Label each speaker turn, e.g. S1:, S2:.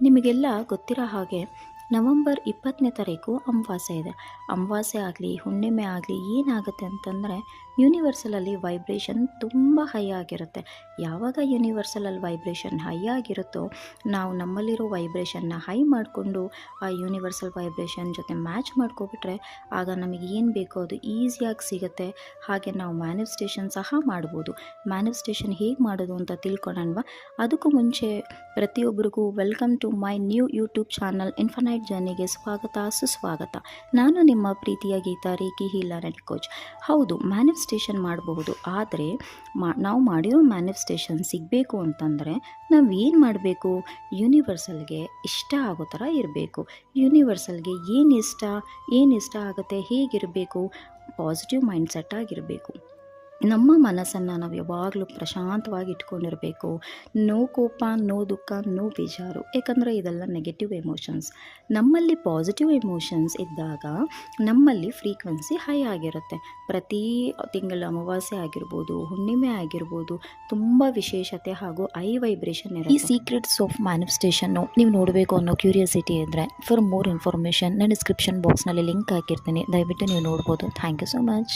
S1: ನಿಮಗೆಲ್ಲ ಗೊತ್ತಿರೋ ಹಾಗೆ ನವಂಬರ್ 20ನೇ ತಾರೀಕು ಅಮಾವಾಸ್ಯೆ ಇದೆ. ಅಮಾವಾಸ್ಯೆ ಆಗಲಿ ಹುಣ್ಣಿಮೆ ಆಗಲಿ ಏನಾಗುತ್ತೆ ಅಂತಂದರೆ ಯೂನಿವರ್ಸಲಲ್ಲಿ ವೈಬ್ರೇಷನ್ ತುಂಬ ಹೈ ಆಗಿರುತ್ತೆ. ಯಾವಾಗ ಯೂನಿವರ್ಸಲಲ್ಲಿ ವೈಬ್ರೇಷನ್ ಹೈ ಆಗಿರುತ್ತೋ ನಾವು ನಮ್ಮಲ್ಲಿರೋ ವೈಬ್ರೇಷನ್ನ ಹೈ ಮಾಡಿಕೊಂಡು ಆ ಯೂನಿವರ್ಸಲ್ ವೈಬ್ರೇಷನ್ ಜೊತೆ ಮ್ಯಾಚ್ ಮಾಡ್ಕೊಬಿಟ್ರೆ ಆಗ ನಮಗೆ ಏನು ಬೇಕೋ ಅದು ಈಸಿಯಾಗಿ ಸಿಗುತ್ತೆ. ಹಾಗೆ ನಾವು ಮ್ಯಾನಿಫೆಸ್ಟೇಷನ್ ಸಹ ಮಾಡ್ಬೋದು. ಮ್ಯಾನಿಫೆಸ್ಟೇಷನ್ ಹೇಗೆ ಮಾಡೋದು ಅಂತ ತಿಳ್ಕೊಳ್ಳೋಣವಾ? ಅದಕ್ಕೂ ಮುಂಚೆ ಪ್ರತಿಯೊಬ್ಬರಿಗೂ welcome to my new YouTube channel infinite ಜರ್ನಿಗೆ ಸ್ವಾಗತ ಸುಸ್ವಾಗತ. ನಾನು ನಿಮ್ಮ ಪ್ರೀತಿಯ Geetha reiki healer and coach. ಹೌದು, ಮ್ಯಾನಿಫೆಸ್ಟೇಷನ್ ಮಾಡಬಹುದು, ಆದರೆ ನಾವು ಮಾಡಿರೋ ಮ್ಯಾನಿಫೆಸ್ಟೇಷನ್ ಸಿಗಬೇಕು ಅಂತಂದರೆ ನಾವು ಏನು ಮಾಡಬೇಕು? ಯೂನಿವರ್ಸಲ್ಗೆ ಇಷ್ಟ ಆಗೋ ಥರ ಇರಬೇಕು. ಯೂನಿವರ್ಸಲ್ಗೆ ಏನು ಇಷ್ಟ ಆಗುತ್ತೆ, ಹೇಗಿರಬೇಕು? ಪಾಸಿಟಿವ್ ಮೈಂಡ್ಸೆಟ್ ಆಗಿರಬೇಕು. ನಮ್ಮ ಮನಸ್ಸನ್ನು ನಾವು ಯಾವಾಗಲೂ ಪ್ರಶಾಂತವಾಗಿ ಇಟ್ಕೊಂಡಿರಬೇಕು. ನೋ ಕೋಪ, ನೋ ದುಃಖ, ನೋ ಬೇಜಾರು. ಏಕೆಂದರೆ ಇದೆಲ್ಲ ನೆಗೆಟಿವ್ ಎಮೋಷನ್ಸ್. ನಮ್ಮಲ್ಲಿ ಪಾಸಿಟಿವ್ ಎಮೋಷನ್ಸ್ ಇದ್ದಾಗ ನಮ್ಮಲ್ಲಿ ಫ್ರೀಕ್ವೆನ್ಸಿ ಹೈ ಆಗಿರುತ್ತೆ. ಪ್ರತಿ ತಿಂಗಳ ಅಮಾವಾಸ್ಯೆ ಆಗಿರ್ಬೋದು, ಹುಣ್ಣಿಮೆ ಆಗಿರ್ಬೋದು, ತುಂಬ ವಿಶೇಷತೆ ಹಾಗೂ ಹೈ ವೈಬ್ರೇಷನ್ ಇರುತ್ತೆ. ಈ ಸೀಕ್ರೆಟ್ಸ್ ಆಫ್ ಮ್ಯಾನಿಫೆಸ್ಟೇಷನ್ನು ನೀವು ನೋಡಬೇಕು ಅನ್ನೋ ಕ್ಯೂರಿಯಾಸಿಟಿ ಇದ್ದರೆ ಫಾರ್ ಮೋರ್ ಇನ್ಫಾರ್ಮೇಷನ್ ನಾನು ಡಿಸ್ಕ್ರಿಪ್ಷನ್ ಬಾಕ್ಸ್ನಲ್ಲಿ ಲಿಂಕ್ ಹಾಕಿರ್ತೀನಿ, ದಯವಿಟ್ಟು ನೀವು ನೋಡ್ಬೋದು. Thank you so much.